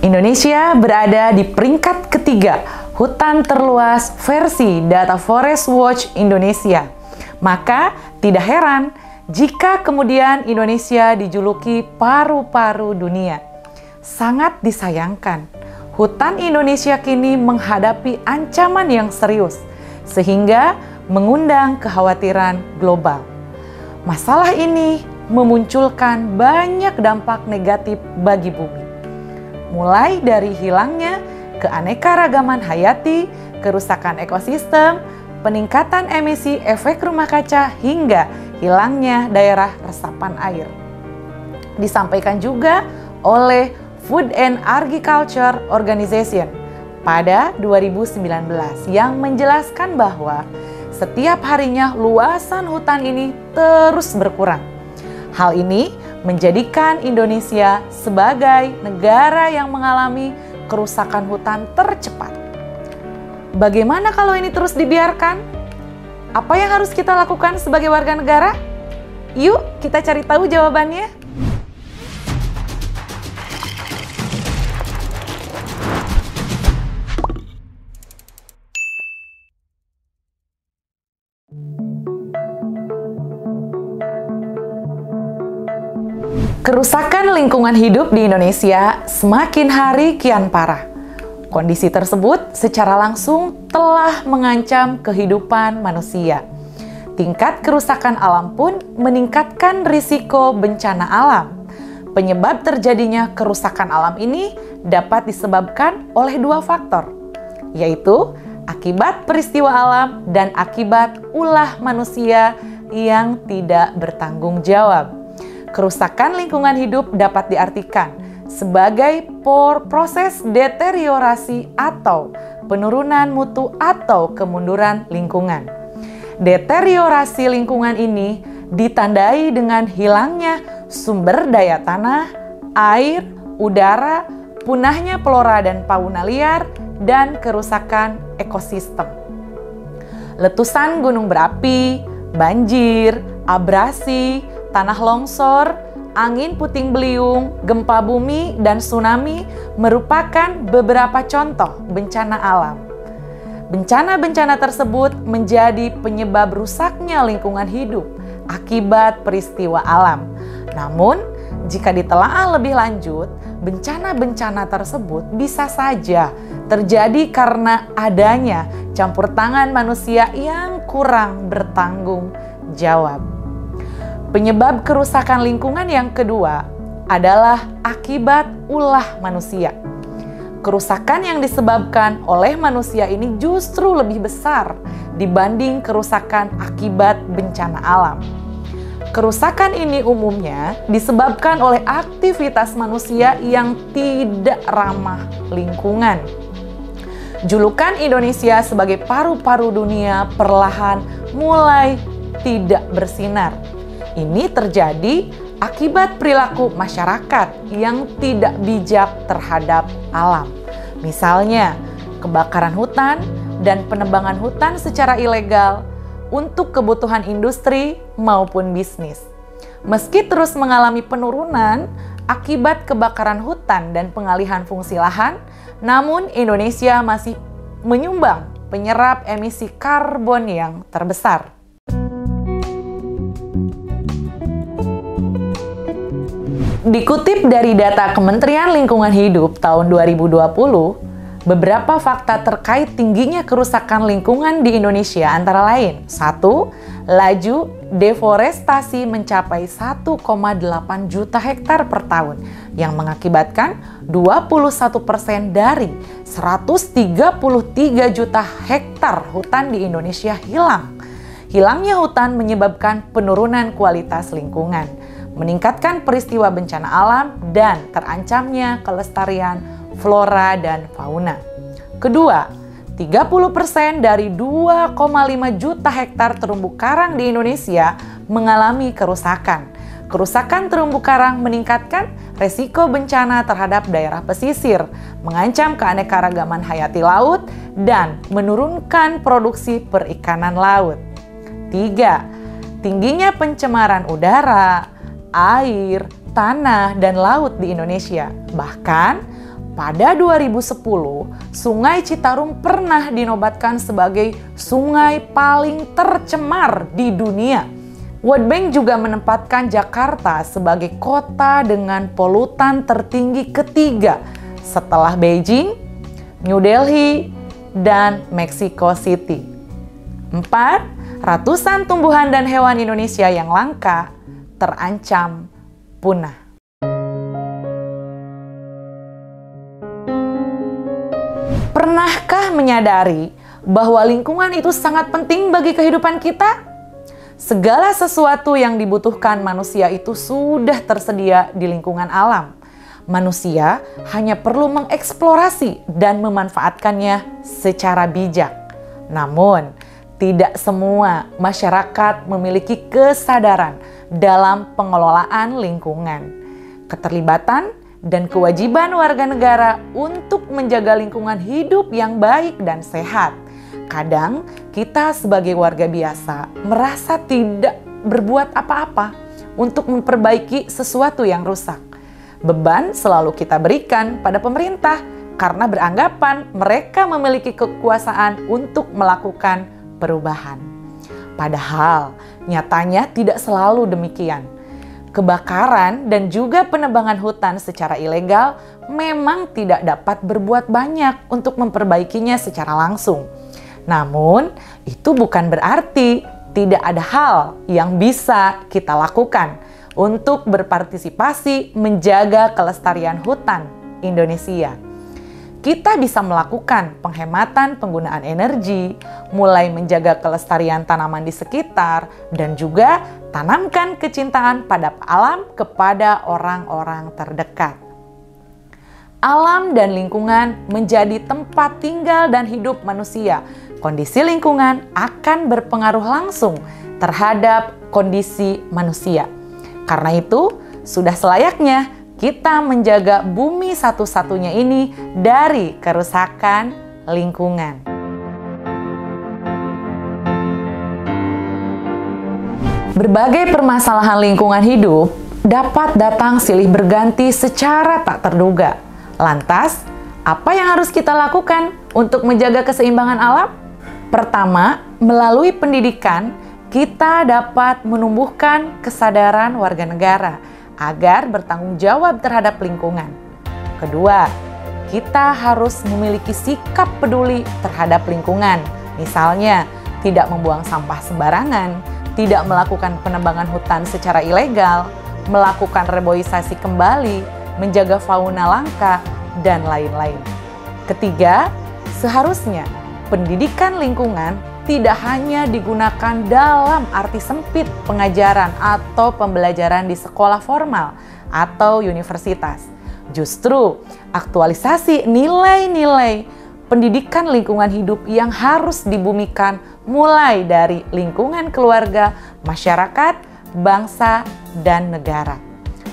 Indonesia berada di peringkat ketiga hutan terluas versi Data Forest Watch Indonesia. Maka tidak heran jika kemudian Indonesia dijuluki paru-paru dunia. Sangat disayangkan, hutan Indonesia kini menghadapi ancaman yang serius, sehingga mengundang kekhawatiran global. Masalah ini memunculkan banyak dampak negatif bagi bumi. Mulai dari hilangnya keanekaragaman hayati, kerusakan ekosistem, peningkatan emisi efek rumah kaca, hingga hilangnya daerah resapan air. Disampaikan juga oleh Food and Agriculture Organization pada 2019 yang menjelaskan bahwa setiap harinya luasan hutan ini terus berkurang. Hal ini menjadikan Indonesia sebagai negara yang mengalami kerusakan hutan tercepat. Bagaimana kalau ini terus dibiarkan? Apa yang harus kita lakukan sebagai warga negara? Yuk kita cari tahu jawabannya. Kerusakan lingkungan hidup di Indonesia semakin hari kian parah. Kondisi tersebut secara langsung telah mengancam kehidupan manusia. Tingkat kerusakan alam pun meningkatkan risiko bencana alam. Penyebab terjadinya kerusakan alam ini dapat disebabkan oleh dua faktor, yaitu akibat peristiwa alam dan akibat ulah manusia yang tidak bertanggung jawab. Kerusakan lingkungan hidup dapat diartikan sebagai proses deteriorasi atau penurunan mutu atau kemunduran lingkungan. Deteriorasi lingkungan ini ditandai dengan hilangnya sumber daya tanah, air, udara, punahnya flora dan fauna liar, dan kerusakan ekosistem. Letusan gunung berapi, banjir, abrasi, tanah longsor, angin puting beliung, gempa bumi, dan tsunami merupakan beberapa contoh bencana alam. Bencana-bencana tersebut menjadi penyebab rusaknya lingkungan hidup akibat peristiwa alam. Namun, jika ditelaah lebih lanjut, bencana-bencana tersebut bisa saja terjadi karena adanya campur tangan manusia yang kurang bertanggung jawab. Penyebab kerusakan lingkungan yang kedua adalah akibat ulah manusia. Kerusakan yang disebabkan oleh manusia ini justru lebih besar dibanding kerusakan akibat bencana alam. Kerusakan ini umumnya disebabkan oleh aktivitas manusia yang tidak ramah lingkungan. Julukan Indonesia sebagai paru-paru dunia perlahan mulai tidak bersinar. Ini terjadi akibat perilaku masyarakat yang tidak bijak terhadap alam. Misalnya, kebakaran hutan dan penebangan hutan secara ilegal untuk kebutuhan industri maupun bisnis. Meski terus mengalami penurunan akibat kebakaran hutan dan pengalihan fungsi lahan, namun Indonesia masih menyumbang penyerap emisi karbon yang terbesar. Dikutip dari data Kementerian Lingkungan Hidup tahun 2020, beberapa fakta terkait tingginya kerusakan lingkungan di Indonesia antara lain: 1. Laju deforestasi mencapai 1,8 juta hektar per tahun yang mengakibatkan 21% dari 133 juta hektar hutan di Indonesia hilang. Hilangnya hutan menyebabkan penurunan kualitas lingkungan, meningkatkan peristiwa bencana alam, dan terancamnya kelestarian flora dan fauna. Kedua, 30% dari 2,5 juta hektar terumbu karang di Indonesia mengalami kerusakan. Kerusakan terumbu karang meningkatkan resiko bencana terhadap daerah pesisir, mengancam keanekaragaman hayati laut, dan menurunkan produksi perikanan laut. 3. Tingginya pencemaran udara, air, tanah, dan laut di Indonesia. Bahkan, pada 2010, Sungai Citarum pernah dinobatkan sebagai sungai paling tercemar di dunia. World Bank juga menempatkan Jakarta sebagai kota dengan polutan tertinggi ketiga setelah Beijing, New Delhi, dan Mexico City. 4. Ratusan tumbuhan dan hewan Indonesia yang langka terancam punah. Pernahkah menyadari bahwa lingkungan itu sangat penting bagi kehidupan kita? Segala sesuatu yang dibutuhkan manusia itu sudah tersedia di lingkungan alam. Manusia hanya perlu mengeksplorasi dan memanfaatkannya secara bijak. Namun, tidak semua masyarakat memiliki kesadaran dalam pengelolaan lingkungan. Keterlibatan dan kewajiban warga negara untuk menjaga lingkungan hidup yang baik dan sehat. Kadang kita sebagai warga biasa merasa tidak berbuat apa-apa untuk memperbaiki sesuatu yang rusak. Beban selalu kita berikan pada pemerintah karena beranggapan mereka memiliki kekuasaan untuk melakukan perubahan. Padahal nyatanya tidak selalu demikian. Kebakaran dan juga penebangan hutan secara ilegal memang tidak dapat berbuat banyak untuk memperbaikinya secara langsung. Namun, itu bukan berarti tidak ada hal yang bisa kita lakukan untuk berpartisipasi menjaga kelestarian hutan Indonesia. Kita bisa melakukan penghematan penggunaan energi, mulai menjaga kelestarian tanaman di sekitar, dan juga tanamkan kecintaan pada alam kepada orang-orang terdekat. Alam dan lingkungan menjadi tempat tinggal dan hidup manusia. Kondisi lingkungan akan berpengaruh langsung terhadap kondisi manusia. Karena itu, sudah selayaknya kita menjaga bumi satu-satunya ini dari kerusakan lingkungan. Berbagai permasalahan lingkungan hidup dapat datang silih berganti secara tak terduga. Lantas, apa yang harus kita lakukan untuk menjaga keseimbangan alam? Pertama, melalui pendidikan, kita dapat menumbuhkan kesadaran warga negara agar bertanggung jawab terhadap lingkungan. Kedua, kita harus memiliki sikap peduli terhadap lingkungan. Misalnya, tidak membuang sampah sembarangan, tidak melakukan penebangan hutan secara ilegal, melakukan reboisasi kembali, menjaga fauna langka, dan lain-lain. Ketiga, seharusnya pendidikan lingkungan tidak hanya digunakan dalam arti sempit pengajaran atau pembelajaran di sekolah formal atau universitas. Justru, aktualisasi nilai-nilai pendidikan lingkungan hidup yang harus dibumikan mulai dari lingkungan keluarga, masyarakat, bangsa, dan negara.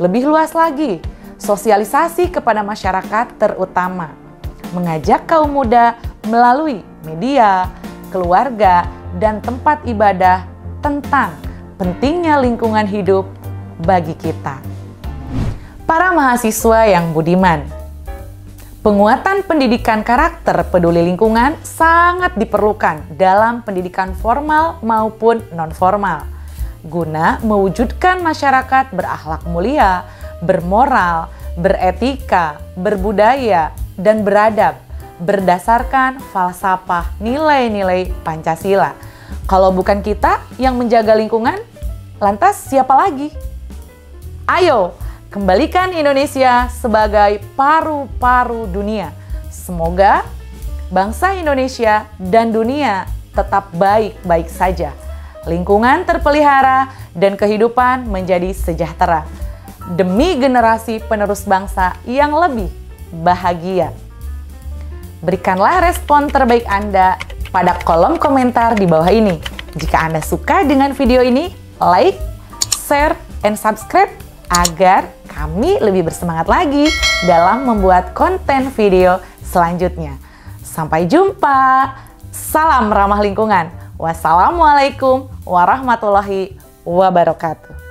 Lebih luas lagi, sosialisasi kepada masyarakat terutama mengajak kaum muda melalui media, keluarga, dan tempat ibadah tentang pentingnya lingkungan hidup bagi kita. Para mahasiswa yang budiman, penguatan pendidikan karakter peduli lingkungan sangat diperlukan dalam pendidikan formal maupun non-formal, guna mewujudkan masyarakat berakhlak mulia, bermoral, beretika, berbudaya, dan beradab, berdasarkan falsafah nilai-nilai Pancasila. Kalau bukan kita yang menjaga lingkungan, lantas siapa lagi? Ayo, kembalikan Indonesia sebagai paru-paru dunia. Semoga bangsa Indonesia dan dunia tetap baik-baik saja. Lingkungan terpelihara dan kehidupan menjadi sejahtera. Demi generasi penerus bangsa yang lebih bahagia. Berikanlah respon terbaik Anda pada kolom komentar di bawah ini. Jika Anda suka dengan video ini, like, share, and subscribe agar kami lebih bersemangat lagi dalam membuat konten video selanjutnya. Sampai jumpa. Salam ramah lingkungan. Wassalamualaikum warahmatullahi wabarakatuh.